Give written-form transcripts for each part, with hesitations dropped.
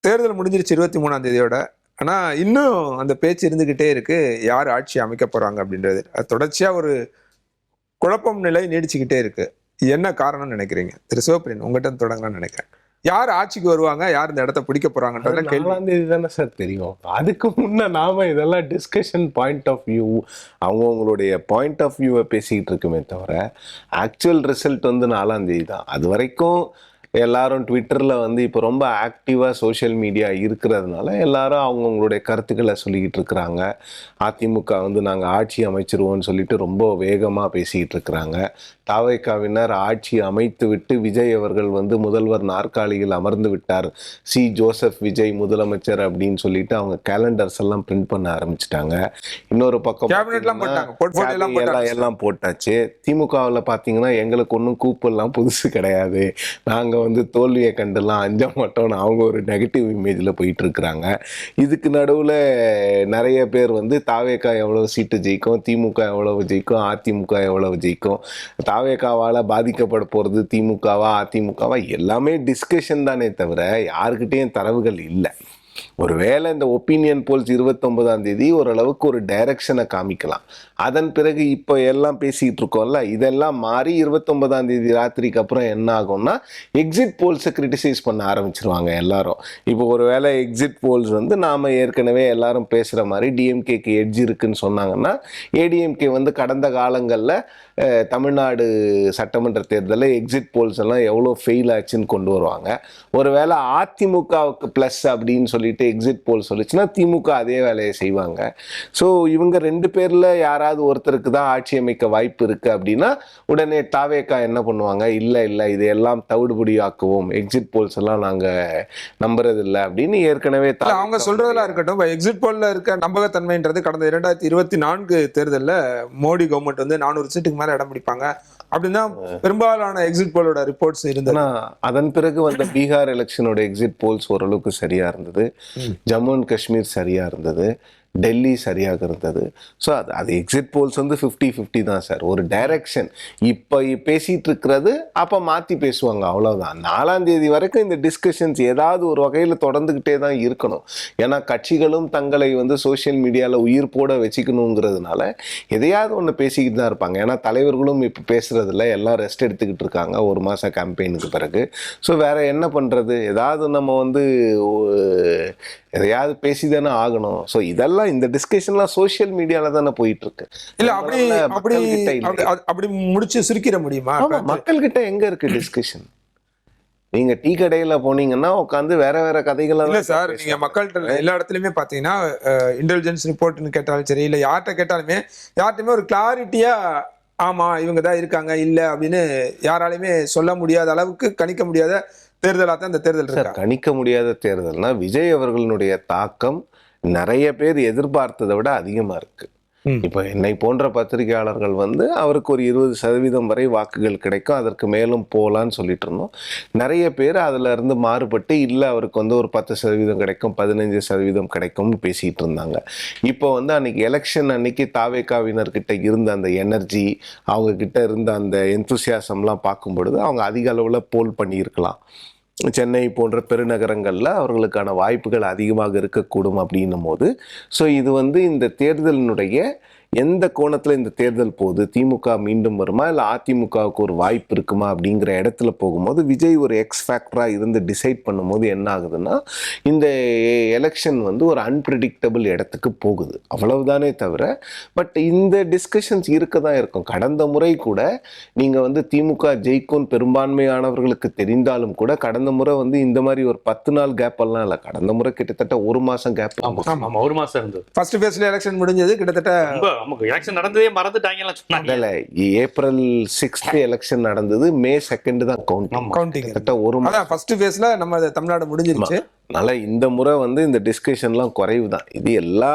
தேர்தல் முடிஞ்சிருச்சு 23ஆம் தேதியோட. ஆனா, இன்னும் அந்த பேச்சு இருந்துகிட்டே இருக்கு. யார் ஆட்சி அமைக்க போறாங்க அப்படின்றது. அது தொடர்ச்சியா ஒரு குழப்பம் நிலை நீடிச்சுக்கிட்டே இருக்கு. என்ன காரணம்னு நினைக்கிறீங்க? திரு சிவப்பிரியன் உங்கட்ட இருந்து தொடங்கலாம்னு நினைக்கிறேன். யார் ஆட்சிக்கு வருவாங்க? யார் இந்த இடத்த பிடிக்க அது போறாங்கன்றதுல கேள்வி. 4ஆம் தேதி தானே சார் தெரியும். அதுக்கு முன்ன நாம இதெல்லாம் டிஸ்கஷன் பாயிண்ட் ஆஃப் வியூ அவங்களுடைய பாயிண்ட் ஆஃப் வியூவை பேசிக்கிட்டு இருக்குமே தவிர ஆக்சுவல் ரிசல்ட் வந்து 4ஆம் தேதி தான். அது வரைக்கும் எல்லாரும் ட்விட்டரில் வந்து இப்போ ரொம்ப ஆக்டிவாக சோஷியல் மீடியா இருக்கிறதுனால எல்லாரும் அவங்கவுங்களுடைய கருத்துக்களை சொல்லிக்கிட்டு இருக்கிறாங்க. அதிமுக வந்து நாங்கள் ஆட்சி அமைச்சிருவோம்னு சொல்லிட்டு ரொம்ப வேகமாக பேசிக்கிட்டு இருக்கிறாங்க. தாவேகாவினர் ஆட்சி அமைத்து விட்டு விஜய் அவர்கள் வந்து முதல்வர் நாற்காலியில் அமர்ந்து விட்டார், சி ஜோசப் விஜய் முதலமைச்சர் அப்படின்னு சொல்லிட்டு அவங்க கேலண்டர்ஸ் எல்லாம் பிரிண்ட் பண்ண ஆரம்பிச்சிட்டாங்க. இன்னொரு பக்கம் எல்லாம் போட்டாச்சு. திமுகவில் பார்த்தீங்கன்னா எங்களுக்கு ஒன்றும் கூப்பெல்லாம் புதுசு கிடையாது, நாங்கள் வந்து தோல்வியை கண்டுலாம் அஞ்ச மாட்டோம்னு அவங்க ஒரு நெகட்டிவ் இமேஜில் போயிட்டு இருக்கிறாங்க. இதுக்கு நடுவில் நிறைய பேர் வந்து தாவேகா எவ்வளவு சீட்டு ஜெயிக்கும், திமுக எவ்வளவு ஜெயிக்கும், அதிமுக எவ்வளவு ஜெயிக்கும், தாவேகாவால் பாதிக்கப்பட போகிறது திமுகவா அதிமுகவா, எல்லாமே டிஸ்கஷன் தானே தவிர யாருக்கிட்டேயும் தரவுகள் இல்லை. ஒருவேளை இந்த ஒப்பீனியன் போல்ஸ் 29ஆம் தேதி ஓரளவுக்கு ஒரு டைரக்ஷனை காமிக்கலாம். அதன் பிறகு இப்போ எல்லாம் பேசிக்கிட்டு இருக்கோம்ல, இதெல்லாம் மாறி 29ஆம் தேதி ராத்திரிக்கு அப்புறம் என்ன ஆகும்னா எக்ஸிட் போல்ஸை கிரிட்டிசைஸ் பண்ண ஆரம்பிச்சிருவாங்க எல்லாரும். இப்போ ஒருவேளை எக்ஸிட் போல்ஸ் வந்து நாம் ஏற்கனவே எல்லாரும் பேசுகிற மாதிரி டிஎம்கேக்கு எட்ஜ் இருக்குன்னு சொன்னாங்கன்னா ஏடிஎம்கே வந்து கடந்த காலங்களில் தமிழ்நாடு சட்டமன்ற தேர்தலில் எக்ஸிட் போல்ஸ் எல்லாம் எவ்வளோ ஃபெயில் ஆச்சுன்னு கொண்டு வருவாங்க. ஒருவேளை அதிமுகவுக்கு ப்ளஸ் அப்படின்னு சொல்லிட்டு எக்ஸிட் போல் சொல்லிச்சுன்னா திமுக அதே வேலையை செய்வாங்க. ஸோ இவங்க 2 பேரில் யாராவது ஒருத்தருக்கு தான் ஆட்சி அமைக்க வாய்ப்பு இருக்குது அப்படின்னா உடனே தாவேகா என்ன பண்ணுவாங்க, இல்லை இது எல்லாம் தவிடுபடியாக்குவோம், எக்ஸிட் போல்ஸ் எல்லாம் நாங்கள் நம்புறதில்லை அப்படின்னு ஏற்கனவே அவங்க சொல்றதெல்லாம் இருக்கட்டும். எக்ஸிட் போல்ல இருக்க நம்பகத்தன்மைன்றது கடந்த 2024 தேர்தலில் மோடி கவர்மெண்ட் வந்து 400 சீட்டுக்கு மேல இடம் பிடிப்பாங்க அப்படின்னா பெரும்பாலான எக்ஸிட் போலோட ரிப்போர்ட்ஸ் இருந்தது. அதன் பிறகு வந்த பீகார் எலெக்ஷனோட எக்ஸிட் போல்ஸ் ஓரளவுக்கு சரியா இருந்தது, ஜம்மு அண்ட் காஷ்மீர் சரியா இருந்தது, டெல்லி சரியாக இருந்தது. ஸோ அது எக்ஸிட் போல்ஸ் வந்து 50-50 தான் சார். ஒரு டைரக்ஷன் இப்போ பேசிகிட்டு இருக்கிறது அப்போ மாற்றி பேசுவாங்க, அவ்வளோதான். 4ஆம் தேதி வரைக்கும் இந்த டிஸ்கஷன்ஸ் ஏதாவது ஒரு வகையில் தொடர்ந்துக்கிட்டே தான் இருக்கணும். ஏன்னா கட்சிகளும் தங்களை வந்து சோஷியல் மீடியாவில் உயிர் போட வச்சுக்கணுங்கிறதுனால எதையாவது ஒன்று பேசிக்கிட்டு தான் இருப்பாங்க. ஏன்னா தலைவர்களும் இப்போ பேசுகிறதில்ல, எல்லாம் ரெஸ்ட் எடுத்துக்கிட்டு இருக்காங்க ஒரு மாதம் கேம்பெயினுக்கு பிறகு. ஸோ வேறு என்ன பண்ணுறது, ஏதாவது நம்ம வந்து எதையாவது பேசிதானே ஆகணும். ஸோ இதெல்லாம் இந்த டிஸ்கஷன்லாம் சோஷியல் மீடியால தானே போயிட்டு இருக்கு. இல்ல அப்படி முடிச்சு சுருக்கிட முடியுமா? மக்கள் கிட்ட எங்க இருக்கு டிஸ்கஷன்? நீங்க டீ கடையில போனீங்கன்னா உட்காந்து வேற கதைகள் இல்ல சார். நீங்க மக்கள்கிட்ட எல்லா இடத்துலயுமே பாத்தீங்கன்னா இன்டெலிஜென்ஸ் ரிப்போர்ட்னு கேட்டாலும் சரி, இல்ல யார்கிட்ட கேட்டாலுமே யார்கிட்டயுமே ஒரு கிளாரிட்டியா ஆமா இவங்க தான் இருக்காங்க இல்ல அப்படின்னு யாராலையுமே சொல்ல முடியாத அளவுக்கு கணிக்க முடியாத தேர்தலா தான் இந்த தேர்தல் இருக்கு. கணிக்க முடியாத தேர்தல்னா விஜய் அவர்களுடைய தாக்கம் நிறைய பேர் எதிர்பார்த்ததை விட அதிகமா இருக்கு. இப்போ என்னை போன்ற பத்திரிகையாளர்கள் வந்து அவருக்கு ஒரு 20% வரை வாக்குகள் கிடைக்கும், அதற்கு மேலும் போகலான்னு சொல்லிட்டு இருந்தோம். நிறைய பேர் அதுல இருந்து மாறுபட்டு இல்லை அவருக்கு வந்து ஒரு 10% கிடைக்கும், 15% கிடைக்கும்னு பேசிட்டு இருந்தாங்க. இப்போ வந்து அன்னைக்கு எலெக்ஷன் அன்னைக்கு தாவேகாவினர்கிட்ட இருந்த அந்த எனர்ஜி, அவங்க கிட்ட இருந்த அந்த எந்தூசியாசம்லாம் பார்க்கும் பொழுது அவங்க அதிக அளவில் போல் பண்ணியிருக்கலாம். சென்னை போன்ற பெருநகரங்களில் அவர்களுக்கான வாய்ப்புகள் அதிகமாக இருக்கக்கூடும் அப்படின்னும் போது, ஸோ இது வந்து இந்த தேர்தலினுடைய எந்த கோணத்தில் இந்த தேர்தல் போகுது, திமுக மீண்டும் வருமா இல்லை அதிமுகவுக்கு ஒரு வாய்ப்பு இருக்குமா அப்படிங்கிற இடத்துல போகும்போது விஜய் ஒரு எக்ஸ் ஃபேக்டராக இருந்து டிசைட் பண்ணும்போது என்ன ஆகுதுன்னா இந்த எலெக்ஷன் வந்து ஒரு அன்பிரடிக்டபிள் இடத்துக்கு போகுது, அவ்வளவுதானே தவிர. பட் இந்த டிஸ்கஷன்ஸ் இருக்க தான் இருக்கும். கடந்த முறை கூட நீங்கள் வந்து திமுக ஜெயிக்கும் பெரும்பான்மையானவர்களுக்கு தெரிந்தாலும் கூட கடந்த முறை வந்து இந்த மாதிரி ஒரு 10 நாள் கேப் எல்லாம் இல்லை. கடந்த முறை கிட்டத்தட்ட 1 மாதம் கேப். ஒரு மாசம் இருந்தது. ஃபர்ஸ்ட் ஃபேஸ்ல எலெக்ஷன் முடிஞ்சது கிட்டத்தட்ட எலெக்ஷன் நடந்ததே மறந்துட்டாங்கலாம் சொன்னாங்க. இல்ல ஏப்ரல் 6 எலெக்ஷன் நடந்தது, மே 2 தான் கவுண்டிங். கிட்டத்தட்ட ஒரு மாதம் ஃபர்ஸ்ட் ஃபேஸ்ல நம்ம தமிழ்நாடு முடிஞ்சிருச்சு. அதனால இந்த முறை வந்து இந்த டிஸ்கஷன்லாம் குறைவு தான். இது எல்லா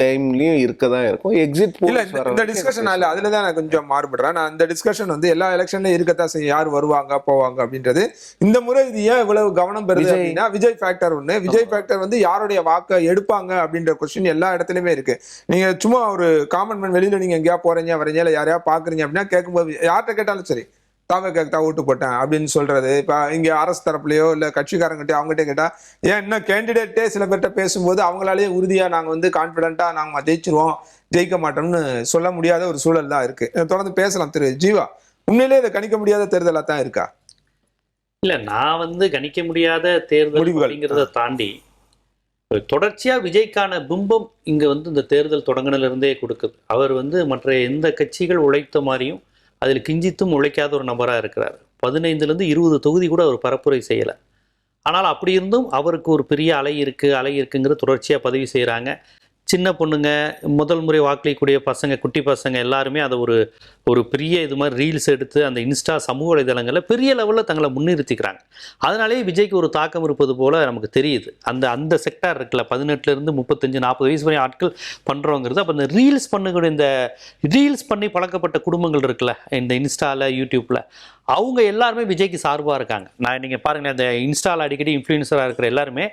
டைம்லயும் இருக்கதான் இருக்கும். எக்ஸிட் போல் இந்த டிஸ்கஷன் இல்ல, அதுல தான் நான் கொஞ்சம் மாறுபடுறேன். நான் இந்த டிஸ்கஷன் வந்து எல்லா எலெக்ஷன்லயும் இருக்கத்தான் செய்யும், யார் வருவாங்க போவாங்க அப்படின்றது. இந்த முறை இது ஏன் இவ்வளவு கவனம் பெறுது அப்படின்னா விஜய் ஃபேக்டர் ஒண்ணு. விஜய் ஃபேக்டர் வந்து யாருடைய வாக்கை எடுப்பாங்க அப்படின்ற கொஸ்டின் எல்லா இடத்துலயுமே இருக்கு. நீங்க சும்மா ஒரு காமன் மேன் வெளியில நீங்க எங்கேயா போறீங்க வரீங்க இல்ல யாரையா பாக்குறீங்க அப்படின்னா கேட்கும்போது யார்கிட்ட கேட்டாலும் சரி தாவேக்காக்கு தான் ஓட்டு போட்டேன் அப்படின்னு சொல்றது. இப்ப இங்க அரசு தரப்புலயோ இல்ல கட்சிக்காரங்கிட்ட அவங்ககிட்ட கேட்டா, ஏன் இன்னும் கேண்டிடேட்டே சில பேர்கிட்ட பேசும்போது அவங்களாலேயே உறுதியா நாங்க வந்து கான்பிடண்டா நாங்க ஜெயிச்சிருவோம், ஜெயிக்க மாட்டோம்னு சொல்ல முடியாத ஒரு சூழல் தான் இருக்கு. தொடர்ந்து பேசலாம். திரு ஜீவா, உண்மையிலேயே இதை கணிக்க முடியாத தேர்தலா தான் இருக்கா? இல்ல, நான் வந்து கணிக்க முடியாத தேர்தல் முடிவுகள். அப்படிங்கிறத தாண்டி தொடர்ச்சியா விஜய்க்கான பிம்பம் இங்க வந்து இந்த தேர்தல் தொடங்கினில இருந்தே கொடுக்குது. அவர் வந்து மற்ற எந்த கட்சிகள் உழைத்த மாதிரியும் அதில் கிஞ்சித்தும் உழைக்காத ஒரு நபரா இருக்கிறார். 15லேருந்து 20 தொகுதி கூட அவர் பரப்புரை செய்யலை. ஆனால் அப்படி இருந்தும் அவருக்கு ஒரு பெரிய அலை இருக்குங்கிற தொடர்ச்சியா பதிவு செய்கிறாங்க. சின்ன பொண்ணுங்க, முதல் முறை வாக்களிக்கக்கூடிய பசங்க, குட்டி பசங்க எல்லாருமே அதை ஒரு பெரிய இது மாதிரி ரீல்ஸ் எடுத்து அந்த இன்ஸ்டா சமூக வலைதளங்களில் பெரிய லெவலில் தங்களை முன்னிறுத்திக்கிறாங்க. அதனாலேயே விஜய்க்கு ஒரு தாக்கம் இருப்பது போல நமக்கு தெரியுது. அந்த செக்டார் இருக்குல்ல, 18லேருந்து 35-40 வயசு வரை ஆட்கள் பண்ணுறோங்கிறது. அப்போ இந்த ரீல்ஸ் பண்ணக்கூடிய இந்த ரீல்ஸ் பண்ணி பழக்கப்பட்ட குடும்பங்கள் இருக்குல்ல, இந்த இன்ஸ்டாவில் யூடியூப்பில், அவங்க எல்லாருமே விஜய்க்கு சார்பாக இருக்காங்க. நீங்கள் பாருங்களேன், இந்த இன்ஸ்டாவில் அடிக்கடி இன்ஃப்ளூயன்சராக இருக்கிற எல்லாருமே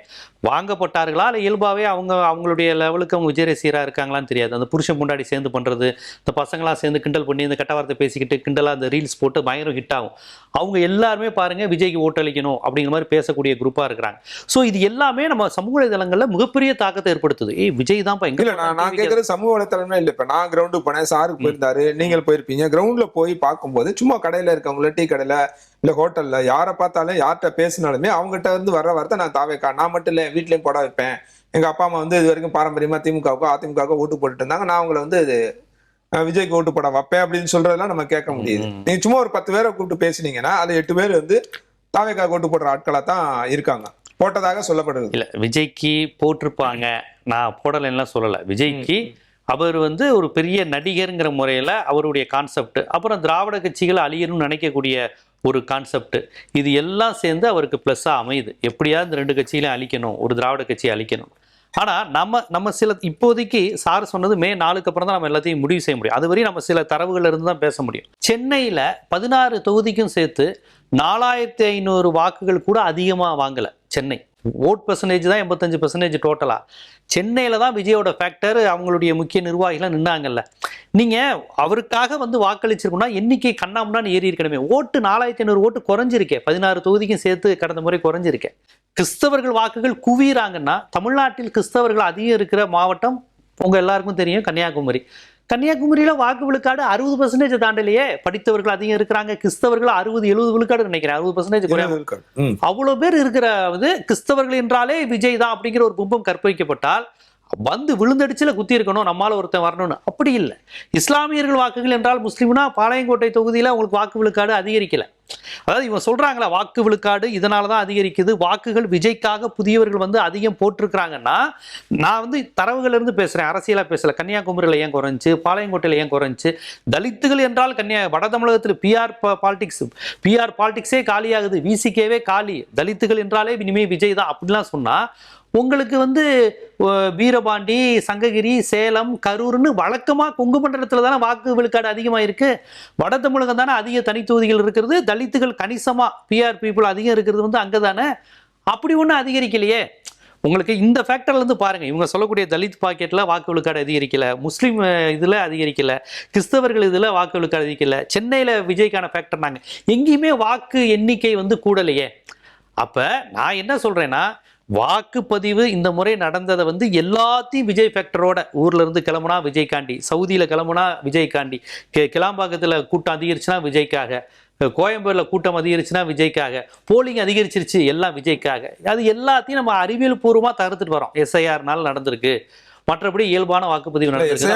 வாங்கப்பட்டார்களா இல்லை இயல்பாகவே அவங்களுடைய லெவலுக்கு அவங்க விஜய் ரசிகராக இருக்காங்களான்னு தெரியாது. அந்த புருஷன் முன்னாடி சேர்ந்து பண்ணுறது, இந்த பசங்களாம் சேர்ந்து கிண்டல் பண்ணி இந்த கட்ட வார்த்தை பேசிக்கிட்டு கிண்டலாக அந்த ரீல்ஸ் போட்டு பயங்கரம் ஹிட் ஆகும். அவங்க எல்லாருமே பாருங்க விஜய்க்கு ஓட்டளிக்கணும் அப்படிங்கிற மாதிரி பேசக்கூடிய குரூப்பாக இருக்கிறாங்க. ஸோ இது எல்லாமே நம்ம சமூக வலைதளங்களில் மிகப்பெரிய தாக்கத்தை ஏற்படுத்துது. விஜய் தான் இல்ல, நான் கேட்கறது சமூக வலைத்தளமே இல்லை. இப்ப நான் கிரவுண்டுக்கு போனேன், சாருக்கு போயிருந்தாரு, நீங்கள் போயிருப்பீங்க. கிரவுண்ட்ல போய் பார்க்கும்போது சும்மா கடையில இருக்கவங்கள, டீ கடையில இல்ல ஹோட்டல்ல யாரை பார்த்தாலும் யார்கிட்ட பேசினாலுமே அவங்ககிட்ட இருந்து வர்ற வார்த்தை நான் தாவேக்கா. நான் மட்டும் இல்லை, வீட்லயும் போட வைப்பேன். எங்க அப்பா அம்மா வந்து இது வரைக்கும் பாரம்பரியமா திமுகவுக்கோ அதிமுகவுக்கோ ஓட்டு போட்டுட்டு இருந்தாங்க, நான் அவங்களை வந்து விஜய்க்கு ஓட்டு போட வைப்பேன் அப்படின்னு சொல்றதெல்லாம் நம்ம கேட்க முடியுது. நீங்க சும்மா ஒரு 10 பேரை கூப்பிட்டு பேசினீங்கன்னா அது 8 பேர் வந்து தாவேக்கா ஓட்டு போடுற ஆட்களா தான் இருக்காங்க, போட்டதாக சொல்லப்படுது. இல்ல, விஜய்க்கு போட்டிருப்பாங்க, நான் போடலைன்னா சொல்லலை. விஜய்க்கு அவர் வந்து ஒரு பெரிய நடிகருங்கிற முறையில் அவருடைய கான்செப்ட், அப்புறம் திராவிட கட்சிகள் அழியணும்னு நினைக்கக்கூடிய ஒரு கான்செப்ட், இது எல்லாம் சேர்ந்து அவருக்கு ப்ளஸ்ஸாக அமையுது. எப்படியாவது இந்த 2 கட்சிகளையும் அழிக்கணும், ஒரு திராவிட கட்சியை அழிக்கணும். ஆனால் நம்ம சில இப்போதைக்கு சார் சொன்னது மே 4க்கு அப்புறம் தான் நம்ம எல்லாத்தையும் முடிவு செய்ய முடியும். அதுவரையும் நம்ம சில தரவுகள் இருந்து தான் பேச முடியும். சென்னையில் 16 தொகுதிக்கும் சேர்த்து 4500 வாக்குகள் கூட அதிகமாக வாங்கலை. சென்னை ஓட் பர்சன்டேஜ் தான் 85% டோட்டலாக. சென்னையில் தான் விஜயோட ஃபேக்டர், அவங்களுடைய முக்கிய நிர்வாகிகளாம் நின்னாங்கல்ல. நீங்கள் அவருக்காக வந்து வாக்களிச்சிருக்கணும்னா எண்ணிக்கை கண்ணாமுன்னான்னு ஏறி இருக்கணுமே. ஓட்டு 4500 ஓட்டு குறைஞ்சிருக்கேன், 16 தொகுதிக்கும் சேர்த்து கடந்த முறை குறைஞ்சிருக்கேன். கிறிஸ்தவர்கள் வாக்குகள் குவிறாங்கன்னா, தமிழ்நாட்டில் கிறிஸ்தவர்கள் அதிகம் இருக்கிற மாவட்டம் உங்கள் எல்லாருக்கும் தெரியும், கன்னியாகுமரி. கன்னியாகுமரியில் வாக்கு விழுக்காடு 60% தாண்டலையே. படித்தவர்கள் அதிகம் இருக்கிறாங்க, கிறிஸ்தவர்கள் 60-70 விழுக்காடு நினைக்கிறேன், 60% அவ்வளோ பேர் இருக்கிற கிறிஸ்தவர்கள் என்றாலே விஜய் தான் அப்படிங்கிற ஒரு பிம்பம் கற்பிக்கப்பட்டால் வந்து விழுந்தடிச்சில் குத்தி இருக்கணும், நம்மால் ஒருத்தன் வரணும்னு. அப்படி இல்லை. இஸ்லாமியர்கள் வாக்குகள் என்றால் முஸ்லீம்னா பாளையங்கோட்டை தொகுதியில் உங்களுக்கு வாக்கு விழுக்காடு அதிகரிக்கலை. அதாவது இவங்க சொல்றாங்களா வாக்கு விழுக்காடு இதனால தான் அதிகரிக்குது, வாக்குகள் விஜய்க்காக புதியவர்கள் வந்து அதிகம் போட்டிருக்கிறாங்கன்னா, நான் வந்து தரவுகள் இருந்து பேசுறேன், அரசியலா பேசல. கன்னியாகுமரியில் ஏன் குறைஞ்சு, பாளையங்கோட்டையில் ஏன் குறைஞ்சு, தலித்துகள் என்றால் வட தமிழகத்தில் பிஆர் பாலிடிக்ஸே காலியாகுது, விசிகேவே காலி, தலித்துகள் என்றாலே இனிமே விஜய் தான் அப்படிலாம் சொன்னா, உங்களுக்கு வந்து வீரபாண்டி, சங்ககிரி, சேலம், கரூர்னு வழக்கமாக கொங்கு மண்டலத்தில் தானே வாக்கு விழுக்காடு அதிகமாக இருக்கு. வட தமிழகம் தானே அதிக தனித்தொகுதிகள் இருக்கிறது, தலித்துகள் கணிசமாக பிஆர் பீப்புள் அதிகம் இருக்கிறது வந்து அங்கே தானே. அப்படி ஒன்றும் அதிகரிக்கலையே. உங்களுக்கு இந்த ஃபேக்டர்ல இருந்து பாருங்க, இவங்க சொல்லக்கூடிய தலித் பாக்கெட்ல வாக்கு விழுக்காடு அதிகரிக்கல, முஸ்லீம் இதுல அதிகரிக்கல, கிறிஸ்தவர்கள் இதுல வாக்கு விழுக்காடு அதிகரிக்கல. சென்னையில விஜய்க்கான ஃபேக்டர் நாங்க எங்கேயுமே வாக்கு எண்ணிக்கை வந்து கூடலையே. அப்ப நான் என்ன சொல்றேன்னா, வாக்குப்பதிவு இந்த முறை நடந்ததை வந்து எல்லாத்தையும் விஜய் ஃபேக்டரோட, ஊர்ல இருந்து கிளம்புனா விஜய்காண்டி, சவுதியில கிளம்புனா விஜய்காண்டி, கிளாம்பாக்கத்துல கூட்டம் அதிகரிச்சுன்னா விஜய்க்காக, கோயம்பேடுல கூட்டம் அதிகரிச்சுன்னா விஜய்க்காக, போலிங் அதிகரிச்சிருச்சு எல்லாம் விஜய்க்காக. அது எல்லாத்தையும் நம்ம அறிவியல் பூர்வமா தடுத்துட்டு வரோம். SIR நடந்திருக்கு, மற்றபடி இயல்பான வாக்குப்பதிவு நடந்திருக்கு.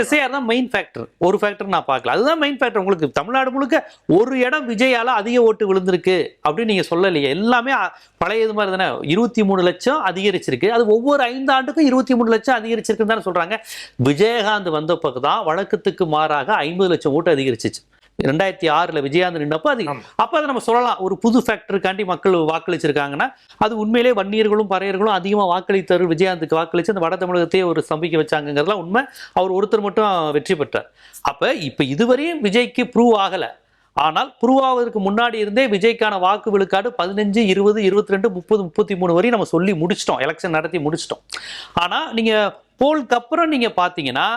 SIR தான் மெயின் ஃபேக்டர். ஒரு ஃபேக்டர் நான் பார்க்கல, அதுதான் மெயின் ஃபேக்டர். உங்களுக்கு தமிழ்நாடு முழுக்க ஒரு இடம் விஜயால அதிக ஓட்டு விழுந்திருக்கு அப்படின்னு நீங்க சொல்லலையே. எல்லாமே பழையது மாதிரி தானே. 23 லட்சம் அதிகரிச்சிருக்கு, அது ஒவ்வொரு 5 ஆண்டுக்கும் 23 லட்சம் அதிகரிச்சிருக்குன்னு தானே சொல்றாங்க. விஜயகாந்த் வந்த பக்கம் தான் வழக்கத்துக்கு மாறாக 50 லட்சம் ஓட்டு அதிகரிச்சிச்சு. 2006 விஜயகாந்த் நின்னப்போ அது அப்போ அதை நம்ம சொல்லலாம் ஒரு புது ஃபேக்டருக்காண்டி மக்கள் வாக்களிச்சிருக்காங்கன்னா, அது உண்மையிலே வன்னியர்களும் பறையர்களும் அதிகமாக வாக்களித்தவர் விஜயகாந்துக்கு வாக்களித்து அந்த வட தமிழகத்தையே ஒரு ஸ்தம்பிக்க வச்சாங்கிறதுலாம் உண்மை. அவர் ஒருத்தர் மட்டும் வெற்றி பெற்றார். அப்போ இப்போ இதுவரையும் விஜய்க்கு ப்ரூவ் ஆகலை. ஆனால் ப்ரூவ் ஆவதற்கு முன்னாடி இருந்தே விஜய்க்கான வாக்கு விழுக்காடு 15, 20, 22, 30, 33 வரையும் நம்ம சொல்லி முடிச்சிட்டோம், எலெக்ஷன் நடத்தி முடிச்சிட்டோம். ஆனால் நீங்கள் போலுக்கு அப்புறம் நீங்கள் பார்த்தீங்கன்னா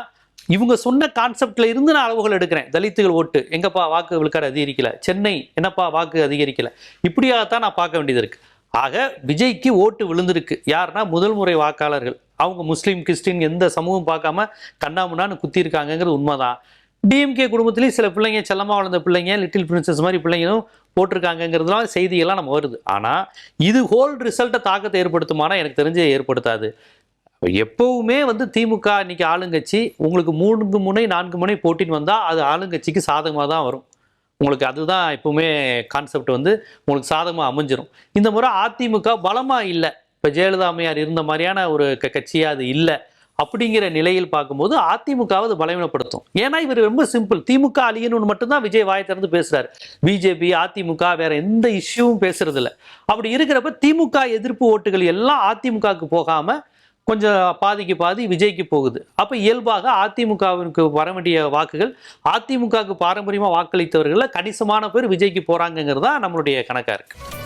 இவங்க சொன்ன கான்செப்ட்ல இருந்து நான் அளவுகள் எடுக்கிறேன். தலித்துகள் ஓட்டு எங்கப்பா வாக்கு விழுக்காடு அதிகரிக்கல, சென்னை என்னப்பா வாக்கு அதிகரிக்கல, இப்படியாகத்தான் நான் பார்க்க வேண்டியது இருக்கு. ஆக விஜய்க்கு ஓட்டு விழுந்திருக்கு. யாருன்னா முதல் முறை வாக்காளர்கள். அவங்க முஸ்லீம் கிறிஸ்டின் எந்த சமூகம் பார்க்காம கண்ணாமுன்னான்னு குத்தி இருக்காங்கிறது உண்மைதான். டிஎம்கே குடும்பத்திலேயும் சில பிள்ளைங்க செல்லமா வளர்ந்த பிள்ளைங்க லிட்டில் பிரின்சஸ் மாதிரி பிள்ளைங்களும் போட்டிருக்காங்கிறதுலாம் செய்திகள்லாம் நம்ம வருது. ஆனால் இது ஹோல் ரிசல்ட்டை தாக்கத்தை ஏற்படுத்துமானா எனக்கு தெரிஞ்சு ஏற்படுத்தாது. எப்பவுமே திமுக இன்னைக்கு ஆளுங்கட்சி உங்களுக்கு 3 முனை 4 முனை போட்டின்னு வந்தால் அது ஆளுங்கட்சிக்கு சாதகமாக தான் வரும். உங்களுக்கு அதுதான் எப்பவுமே கான்செப்ட் உங்களுக்கு சாதகமாக அமைஞ்சிரும். இந்த முறை அதிமுக பலமாக இல்லை. இப்போ ஜெயலலிதா அம்மையார் இருந்த மாதிரியான ஒரு கட்சியாக அது இல்லை. அப்படிங்கிற நிலையில் பார்க்கும்போது அதிமுகவை அது பலவீனப்படுத்தும். ஏன்னா இவர் ரொம்ப சிம்பிள், திமுக அழியணும்னு மட்டும்தான் விஜய் வாயை திறந்து பேசுறாரு. பிஜேபி அதிமுக வேற எந்த இஷ்யூவும் பேசுறது இல்லை. அப்படி இருக்கிறப்ப திமுக எதிர்ப்பு ஓட்டுகள் எல்லாம் அதிமுகவுக்கு போகாம கொஞ்சம் பாதிக்கு பாதி விஜய்க்கு போகுது. அப்ப இயல்பாக அதிமுகவிற்கு வர வேண்டிய வாக்குகள் அதிமுகவுக்கு பாரம்பரியமா வாக்களித்தவர்கள் கணிசமான பேர் விஜய்க்கு போறாங்கிறது தான் நம்மளுடைய கணக்கா இருக்கு.